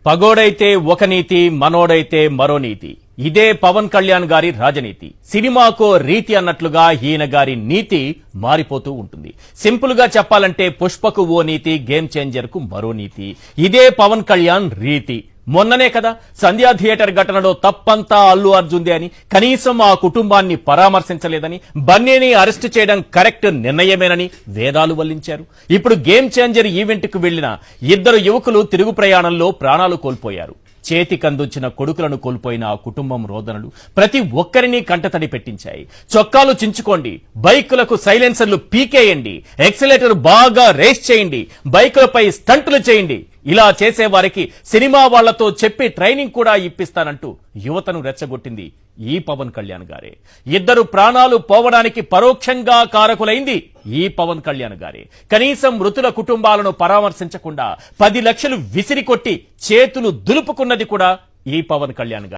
పగోడైతే ఒక నీతి, మనోడైతే మరో నీతి. ఇదే పవన్ కళ్యాణ్ గారి రాజనీతి. సినిమాకో రీతి అన్నట్లుగా ఈయన గారి నీతి మారిపోతూ ఉంటుంది. సింపుల్ గా చెప్పాలంటే పుష్పకు ఓ నీతి, గేమ్ చేంజర్ కు మరో నీతి. ఇదే పవన్ కళ్యాణ్ రీతి. మొన్ననే కదా సంధ్యా థియేటర్ ఘటనలో తప్పంతా అల్లు అర్జున్దే అని, కనీసం ఆ కుటుంబాన్ని పరామర్శించలేదని, బన్నీని అరెస్టు చేయడం కరెక్ట్ నిర్ణయమేనని వేదాలు వల్లించారు. ఇప్పుడు గేమ్ చేంజర్ ఈవెంట్ కు వెళ్లిన ఇద్దరు యువకులు తిరుగు ప్రయాణంలో ప్రాణాలు కోల్పోయారు. చేతికందుంచిన కొడుకులను కోల్పోయిన ఆ కుటుంబం రోదనలు ప్రతి ఒక్కరిని కంటతడి పెట్టించాయి. చొక్కాలు చించుకోండి, బైకులకు సైలెన్సర్లు పీకేయండి, ఎక్సలేటర్ బాగా రేస్ చేయండి, బైకులపై స్టంట్లు చేయండి. ఇలా చేసే వారికి సినిమా వాళ్లతో చెప్పి ట్రైనింగ్ కూడా ఇప్పిస్తానంటూ యువతను రెచ్చగొట్టింది ఈ పవన్ కళ్యాణ్ గారే. ఇద్దరు ప్రాణాలు పోవడానికి పరోక్షంగా కారకులైంది ఈ పవన్ కళ్యాణ్ గారే. కనీసం మృతుల కుటుంబాలను పరామర్శించకుండా 10 లక్షలు విసిరికొట్టి చేతులు దులుపుకున్నది కూడా ఈ పవన్ కళ్యాణ్ గారు.